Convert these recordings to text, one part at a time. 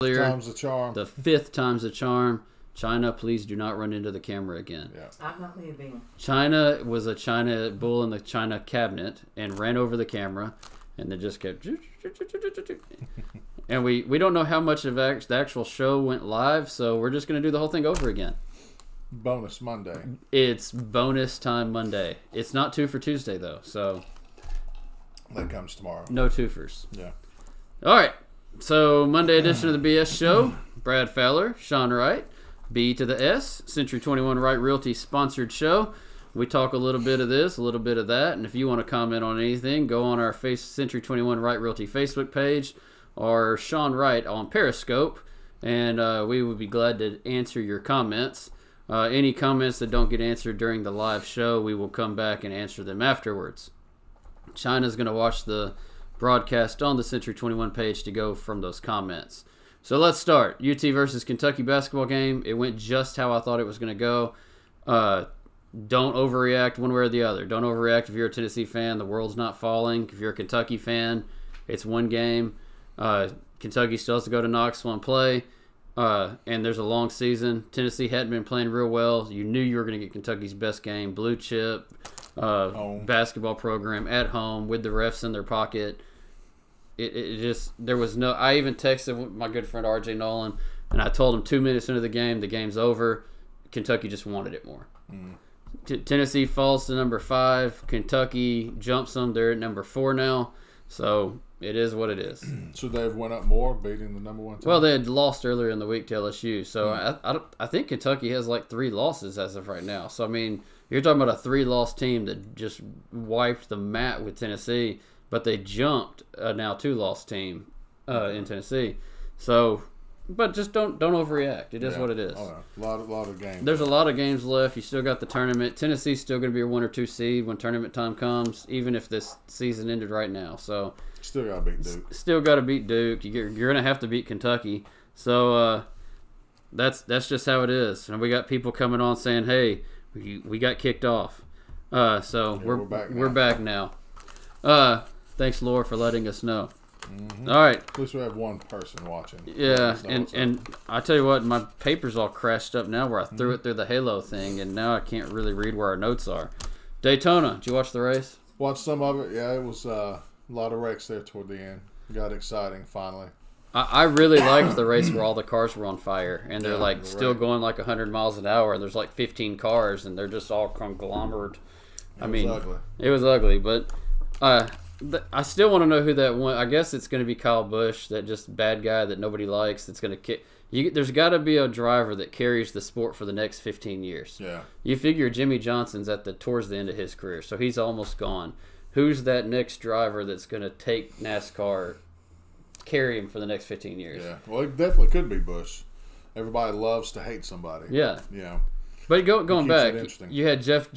Time's the charm. The fifth time's the charm. China, please do not run into the camera again. Yeah. I'm not leaving. China was a China bull in the China cabinet and ran over the camera, and then just kept. And we don't know how much of the actual show went live, so we're just going to do the whole thing over again. Bonus Monday. It's bonus time Monday. It's not 2 for Tuesday, though, so. That comes tomorrow. No twofers. Yeah. All right. So, Monday edition of the BS Show. Brad Fowler, Sean Wright, B to the S, Century 21 Wright Realty sponsored show. We talk a little bit of this, a little bit of that, and if you want to comment on anything, go on our Century 21 Wright Realty Facebook page or Sean Wright on Periscope, and we would be glad to answer your comments. Any comments that don't get answered during the live show, we will come back and answer them afterwards. China's going to watch the broadcast on the Century 21 page to go from those comments. So let's start. UT versus Kentucky basketball game. It went just how I thought it was going to go. Don't overreact one way or the other. Don't overreact if you're a Tennessee fan. The world's not falling. If you're a Kentucky fan, it's one game. Kentucky still has to go to Knoxville and play. And there's a long season. Tennessee hadn't been playing real well. You knew you were going to get Kentucky's best game. Blue chip basketball program at home with the refs in their pocket. It just, there was no, I even texted my good friend RJ Nolan, and I told him 2 minutes into the game's over. Kentucky just wanted it more. Tennessee falls to number 5. Kentucky jumps them. They're at number 4 now. So it is what it is. So they've went up more, beating the number 1 team? Well, they had lost earlier in the week to LSU. So I think Kentucky has like 3 losses as of right now. So, I mean, you're talking about a 3-loss team that just wiped the mat with Tennessee, but they jumped a now 2-loss team in Tennessee. So, but just don't overreact. It is what it is. Oh, yeah. A lot of games. There's a lot of games left. You still got the tournament. Tennessee's still going to be a 1 or 2 seed when tournament time comes, even if this season ended right now. So still got to beat Duke. Still got to beat Duke. You're going to have to beat Kentucky. So that's just how it is. And we got people coming on saying, "Hey, we got kicked off." So yeah, we're back now. Thanks, Laura, for letting us know. Mm-hmm. All right. At least we have one person watching. Yeah, and I tell you what, my paper's all crashed up now where I threw it through the Halo thing, and now I can't really read where our notes are. Daytona, did you watch the race? Watched some of it. Yeah, it was a lot of wrecks there toward the end. Got exciting finally. I really liked the race where all the cars were on fire, and they're still going like 100 miles an hour, and there's like 15 cars, and they're just all conglomerate. It was ugly, but I still want to know who that won. I guess it's going to be Kyle Busch, that just bad guy that nobody likes. That's going to kick. There's got to be a driver that carries the sport for the next 15 years. Yeah. You figure Jimmy Johnson's towards the end of his career, so he's almost gone. Who's that next driver that's going to take NASCAR, carry him for the next 15 years? Yeah. Well, it definitely could be Busch. Everybody loves to hate somebody. Yeah. Yeah. But going back, you had Jeff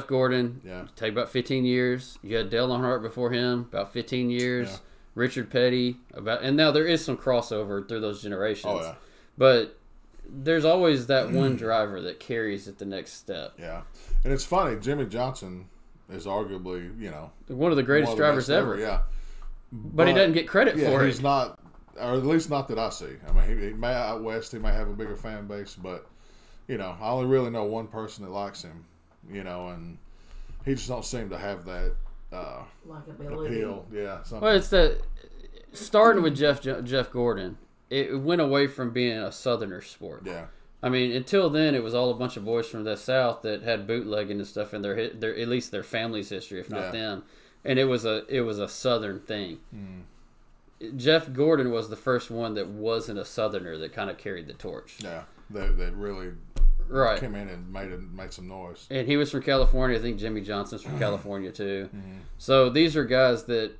Gordon. Yeah. Take about 15 years. You had Dale Earnhardt before him, about 15 years. Yeah. Richard Petty, and now there is some crossover through those generations. Oh yeah. But there's always that one driver that carries it the next step. Yeah, and it's funny. Jimmy Johnson is arguably, one of the greatest drivers ever. Yeah. But he doesn't get credit for it. He's not, or at least not that I see. I mean, he may out west, he may have a bigger fan base, but. I only really know one person that likes him, and he just don't seem to have that appeal. Yeah. Something. Well, it's starting with Jeff Gordon, it went away from being a Southerner sport. Yeah. I mean, until then, it was all a bunch of boys from the South that had bootlegging and stuff in their at least their family's history, if not them, and it was a Southern thing. Jeff Gordon was the first one that wasn't a Southerner that kind of carried the torch. Yeah, that really came in and made some noise. And he was from California. I think Jimmy Johnson's from California too. Mm-hmm. So these are guys that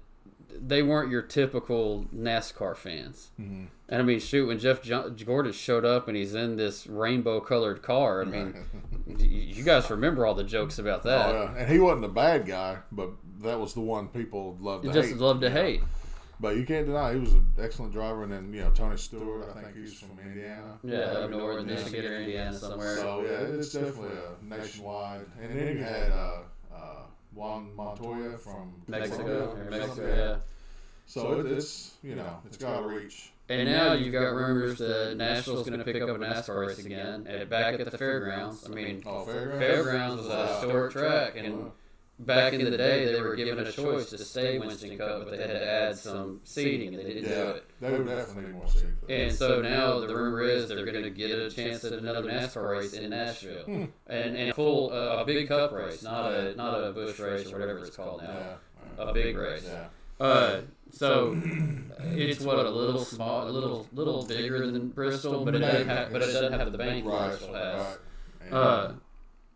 they weren't your typical NASCAR fans. Mm-hmm. And I mean, shoot, when Jeff Gordon showed up and he's in this rainbow-colored car, I mean, you guys remember all the jokes about that. Oh, yeah. And he wasn't a bad guy, but that was the one people loved to hate. But you can't deny he was an excellent driver. And then, Tony Stewart, I think he's from Indiana. Yeah, up north, Michigan or Indiana somewhere. So, yeah, it's definitely a nationwide. And then you had Juan Montoya from Mexico. Yeah. So it's, it's got to reach And now you've got rumors that Nashville's going to pick up a NASCAR race again back at the fairgrounds. I mean, fairgrounds was a historic track, and back in the day they were given a choice to stay Winston Cup, but they had to add some seating, and they didn't do it. They would definitely need more seating. And so now the rumor is they're going to get a chance at another NASCAR race in Nashville, and a big Cup race, not a Busch race or whatever it's called now, a big race. Yeah. So it's a little bigger than Bristol, but it doesn't have the bank Bristol has. Right.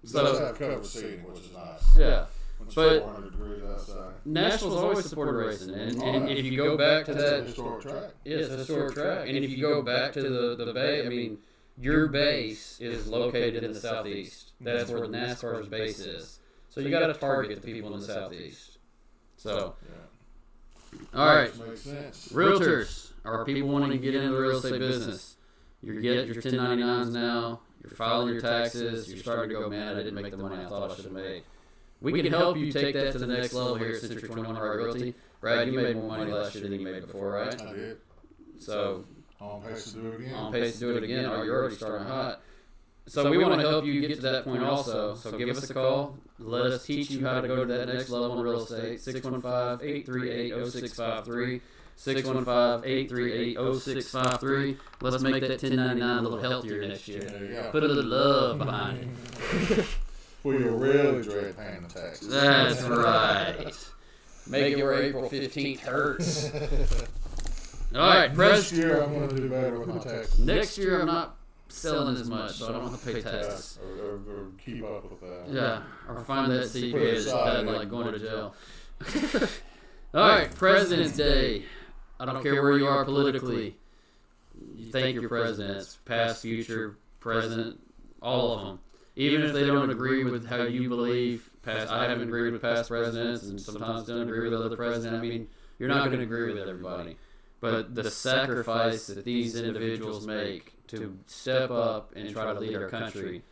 So it does have covered seating, which is nice. Yeah. When it's But 400 degrees outside. Nashville's always supported racing, and if you go back to That's a that, historic track. it's a historic track, and if you go back to the Bay, I mean, your base is located in the southeast. That's where NASCAR's base is. So you got to target the people in the southeast. So. Yeah. All right, Makes sense. realtors are people wanting to get into the real estate business. You get your 1099s now. You're filing your taxes. You're starting to go, man, I didn't make the money I thought I should have made. We can help you take that to the next level here at Century 21 Right Realty. Brad, you made more money last year than you made before, right? I did. So On pace to do it again. on pace to do it again. Oh, you're already starting hot. So we want to help you get to that point also. So give us a call. Let us teach you how to go to that next level in real estate. 615-838-0653. 615-838-0653. Let's make that 1099 a little healthier next year. There you go. Put a little love behind it. Well, you'll really dread paying the taxes. That's right. Make it where April 15th hurts. All right, Next year I'm going to do better with my taxes. Next year I'm not selling as much, so I don't have to pay taxes. Or keep up with that. Yeah, or find that CPA that's bad, like going to jail. All right, President's Day. I don't care where you are politically. You thank your presidents, past, future, present, all of them. Even if they don't agree with how you believe. I haven't agreed with past presidents, and sometimes don't agree with other presidents. I mean, you're not going to agree with everybody. But the sacrifice that these individuals make to step up and try to lead our country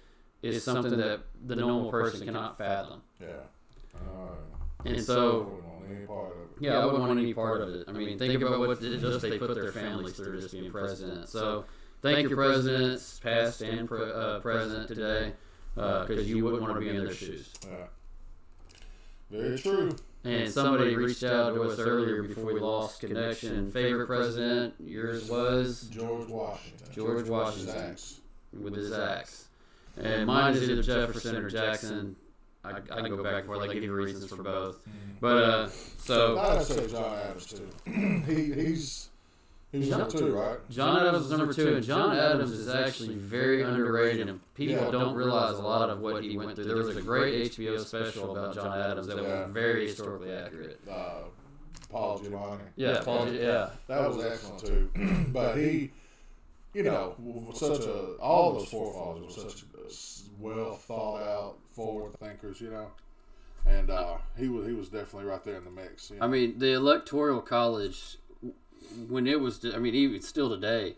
is something that the normal person cannot fathom. Yeah. And I so, wouldn't want any part of it. yeah, I wouldn't want any part of it. I mean, think about what just they put their families through just being president. So, thank your presidents, past and present today, because you wouldn't want to be in their shoes. Yeah. Very true. And somebody reached out to us earlier before we lost connection. Favorite president? Yours was George Washington. George Washington. His axe. With his axe. And mine is either Jefferson or Jackson. I can go back and forth. I give you reasons for both. But so I'd say John Adams too. he's number 2, right? John Adams is number 2, and John Adams is actually very underrated, and people don't realize a lot of what he went through. There was a great HBO special about John Adams that was very historically accurate. Paul Giamatti. Yeah, Paul. Yeah, that was excellent too. But he, all those forefathers were such well thought out, forward thinkers, and he was definitely right there in the mix. I mean, the Electoral College, when it was, even still today,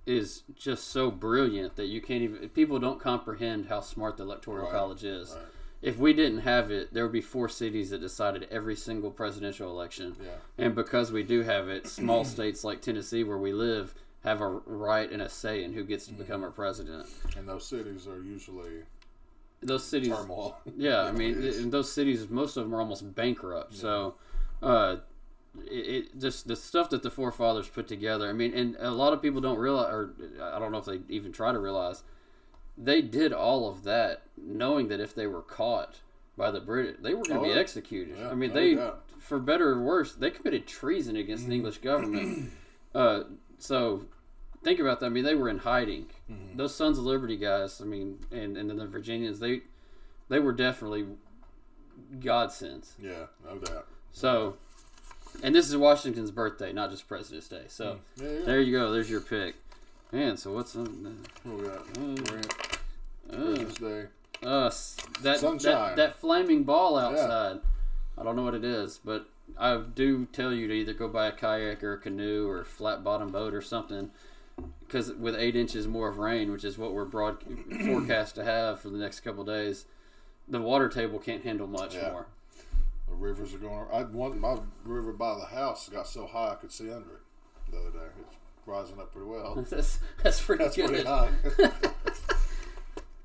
is just so brilliant that you can't even. People don't comprehend how smart the Electoral College is. Right. If we didn't have it, there would be 4 cities that decided every single presidential election. Yeah. And because we do have it, small states like Tennessee, where we live, have a right and a say in who gets to become our president. And those cities are usually turmoil. Yeah, in those cities, most of them are almost bankrupt. Yeah. So, it just the stuff that the forefathers put together. And a lot of people don't realize, or I don't know if they even try to realize, they did all of that knowing that if they were caught by the British, they were going to be executed. Yeah, for better or worse, they committed treason against the English government. So think about that. They were in hiding. Mm-hmm. Those Sons of Liberty guys, and then the Virginians, they were definitely godsends. Yeah, no doubt. So, and this is Washington's birthday, not just President's Day. So there you go. There's your pick. Man, so what's what we got? President's Day. Sunshine. That flaming ball outside. Yeah. I don't know what it is, but I do tell you to either go buy a kayak or a canoe or a flat bottom boat or something, because with 8 inches more of rain, which is what we're forecast to have for the next couple of days, the water table can't handle much more. The rivers are going. My river by the house got so high I could see under it the other day. It's rising up pretty well. That's pretty That's good. pretty high.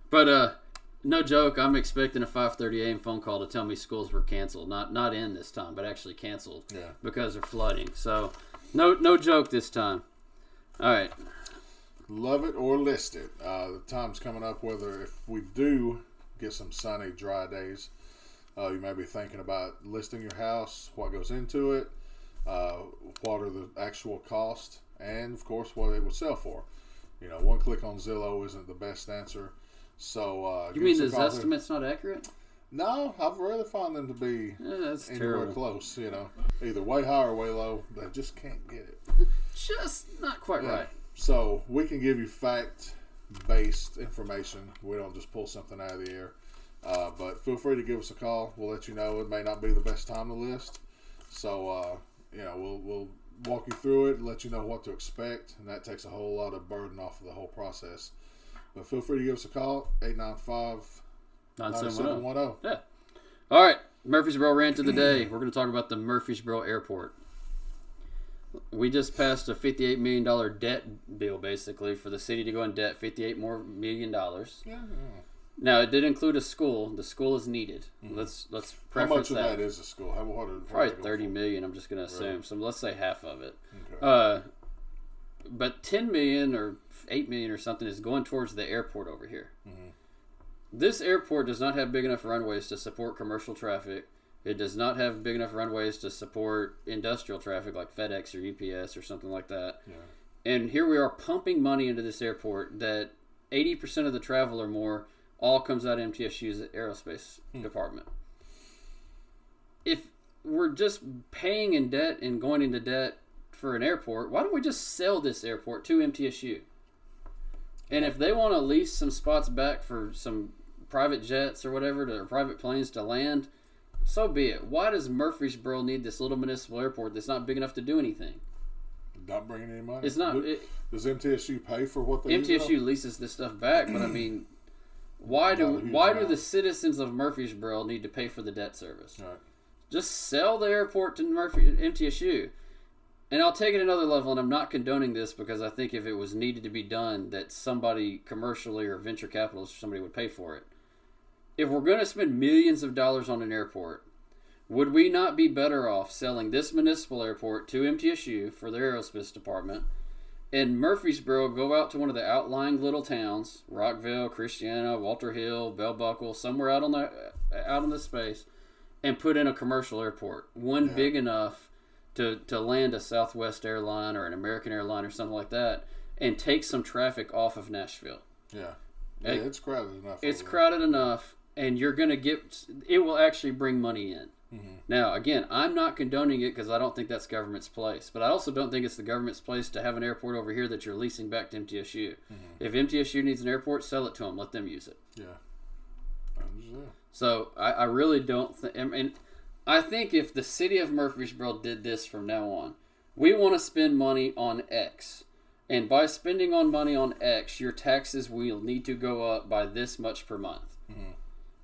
But no joke, I'm expecting a 5:30 a.m. phone call to tell me schools were canceled. Not in this time, but actually canceled because of flooding. So no joke this time. All right. Love it or list it. The time's coming up whether if we do get some sunny, dry days, you may be thinking about listing your house, what goes into it, what are the actual costs, and of course what it would sell for. You know, one click on Zillow isn't the best answer. So you mean the estimate's not accurate? No, I've rarely found them to be that's anywhere terrible. close. You know, either way high or way low. They just can't get it. Just not quite right. So we can give you fact-based information. We don't just pull something out of the air. But feel free to give us a call. We'll let you know. It may not be the best time to list. So, we'll walk you through it and let you know what to expect. And that takes a whole lot of burden off of the whole process. But feel free to give us a call, 895-9710. Yeah. All right. Murfreesboro rant of the day. We're going to talk about the Murfreesboro Airport. We just passed a $58 million debt bill, basically, for the city to go in debt, $58 million. Yeah. Now, it did include a school. The school is needed. Mm-hmm. Let's How much preference of that is a school? Probably $30 million, I'm just going to assume. Really? So let's say half of it. Okay. But $10 million or $8 million or something is going towards the airport over here. Mm-hmm. This airport does not have big enough runways to support commercial traffic. It does not have big enough runways to support industrial traffic like FedEx or UPS or something like that. Yeah. And here we are pumping money into this airport that 80% of the travel or more all comes out of MTSU's aerospace department. If we're just paying in debt and going into debt for an airport, why don't we just sell this airport to MTSU? And if they want to lease some spots back for some private jets or whatever, or private planes to land, so be it. Why does Murfreesboro need this little municipal airport that's not big enough to do anything? Not bringing any money. It's not. Does MTSU pay for what they MTSU leases this stuff back, but I mean, why do the citizens of Murfreesboro need to pay for the debt service? Right. Just sell the airport to MTSU. And I'll take it another level, and I'm not condoning this because I think if it was needed to be done, that somebody commercially or venture capitalist or somebody would pay for it. If we're going to spend millions of dollars on an airport, would we not be better off selling this municipal airport to MTSU for their aerospace department, and Murfreesboro go out to one of the outlying little towns, Rockville, Christiana, Walter Hill, Bell Buckle, somewhere out on the space, and put in a commercial airport, big enough to land a Southwest airline or an American airline or something like that, and take some traffic off of Nashville. Yeah, it's crowded enough. It's crowded enough, and you're going to get it will actually bring money in. Mm-hmm. Now, again, I'm not condoning it because I don't think that's government's place, but I also don't think it's the government's place to have an airport over here that you're leasing back to MTSU. Mm-hmm. If MTSU needs an airport, sell it to them. Let them use it. Yeah. So I really don't think. And I think if the city of Murfreesboro did this from now on, we want to spend money on X. And by spending money on X, your taxes will need to go up by this much per month. Mm-hmm.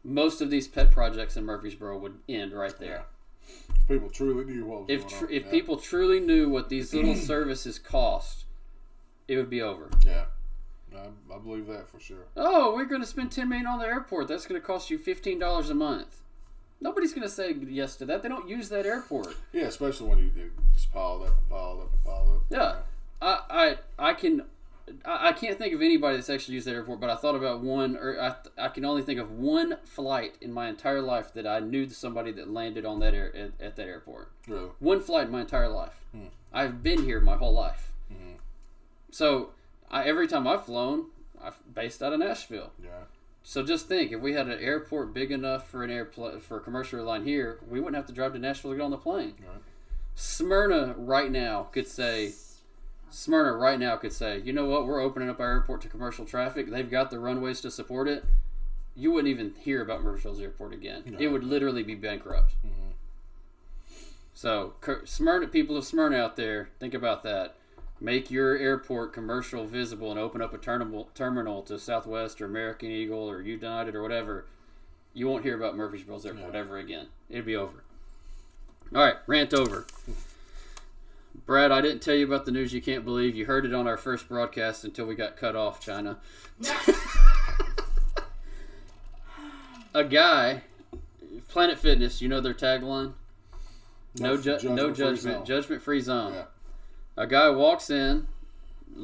Most of these pet projects in Murfreesboro would end right there. Yeah. If people truly knew what was going on. If people truly knew what these little services cost, it would be over. Yeah. I believe that for sure. Oh, we're going to spend $10 million on the airport. That's going to cost you $15 a month. Nobody's going to say yes to that. They don't use that airport. Yeah, especially when you just piled up and piled up and piled up. Yeah. I can't think of anybody that's actually used that airport, but I thought about one, or I can only think of one flight in my entire life that I knew somebody that landed on that at that airport. Really? One flight in my entire life. I've been here my whole life. Mm-hmm. So every time I've flown, I've based out of Nashville. Yeah. So just think, if we had an airport big enough for for a commercial airline here, we wouldn't have to drive to Nashville to get on the plane. Right. Smyrna right now could say, you know what, we're opening up our airport to commercial traffic. They've got the runways to support it. You wouldn't even hear about Murfreesboro's airport again. No. It would literally be bankrupt. Mm-hmm. So, Smyrna, people of Smyrna out there, think about that. Make your airport commercial visible and open up a terminal to Southwest or American Eagle or United or whatever. You won't hear about Murfreesboro's airport ever again. It'll be over. All right, rant over. Brad, I didn't tell you about the news you can't believe. You heard it on our first broadcast until we got cut off, China. A guy, Planet Fitness, you know their tagline? No judgment, judgment-free zone. Yeah. A guy walks in,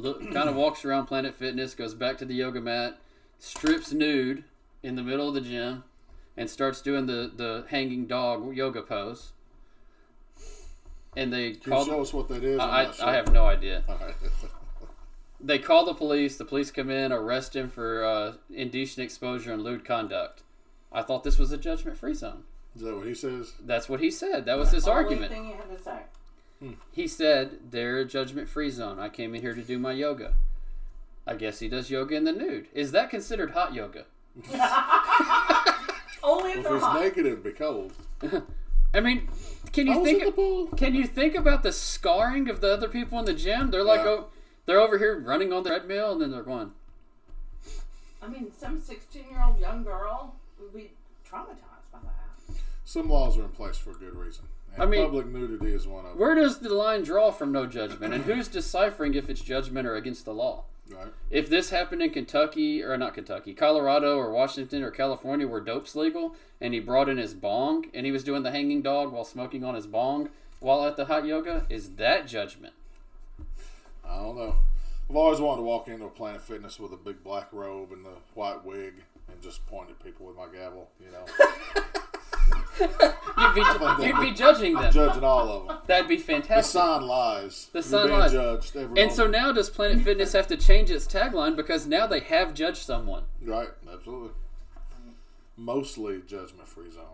kind of walks around Planet Fitness, goes back to the yoga mat, strips nude in the middle of the gym, and starts doing the hanging dog yoga pose. And they Can you show us what that is? I have no idea. All right. They call the police. The police come in, arrest him for indecent exposure and lewd conduct. I thought this was a judgment-free zone. Is that what he says? That's what he said. That was his argument. Only thing you had to say. He said, they're a judgment-free zone. I came in here to do my yoga. I guess he does yoga in the nude. Is that considered hot yoga? Only if If they're he's hot. naked, it'd be cold. I mean, can I you was think? at the pool. Can you think about the scarring of the other people in the gym? They're like, Yeah. they're over here running on the treadmill, and then they're going. I mean, some 16-year-old young girl would be traumatized by that. Some laws are in place for a good reason. And I mean, public nudity is one of them. Where does the line draw from no judgment, and who's deciphering if it's judgment or against the law? Right. If this happened in Kentucky, or not Kentucky, Colorado or Washington or California where dope's legal, and he brought in his bong, and he was doing the hanging dog while smoking on his bong while at the hot yoga, is that judgment? I don't know. I've always wanted to walk into a Planet Fitness with a big black robe and the white wig and just point at people with my gavel, you know. You'd be judging them. I'm judging all of them. That'd be The fantastic. sign lies. The You're sign being lies. judged every And so moment. now does Planet Fitness have to change its tagline because now they have judged someone? Right, absolutely. Mostly judgment-free zone.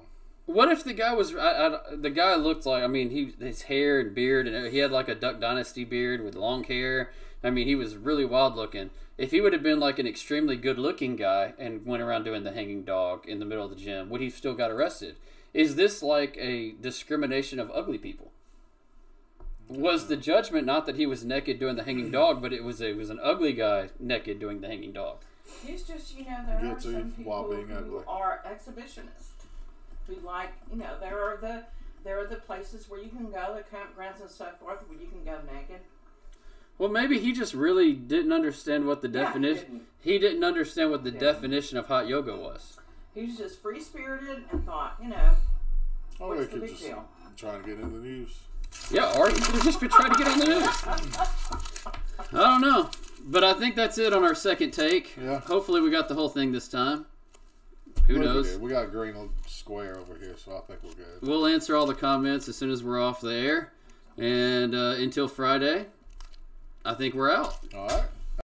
What if the guy was the guy looked like, I mean, his hair and beard, and he had like a Duck Dynasty beard with long hair. I mean, he was really wild looking. If he would have been like an extremely good looking guy and went around doing the hanging dog in the middle of the gym, would he still got arrested? Is this like a discrimination of ugly people? Was the judgment not that he was naked doing the hanging dog, but it was an ugly guy naked doing the hanging dog? He's just, there are Guilty some while people being who ugly. are exhibitionists. Who like, there are the places where you can go, the campgrounds and so forth, where you can go naked. Well, maybe he just really didn't understand what the Yeah, definition. He didn't understand what the Didn't. definition of hot yoga was. He was just free-spirited and thought, Oh, what's they the could big just deal? trying to get in the news. Yeah, or he could have just been trying to get on the news. I don't know. But I think that's it on our second take. Yeah. Hopefully we got the whole thing this time. Who Look at knows? it. We got a green square over here, so I think we're good. We'll answer all the comments as soon as we're off the air. And until Friday, I think we're out. All right.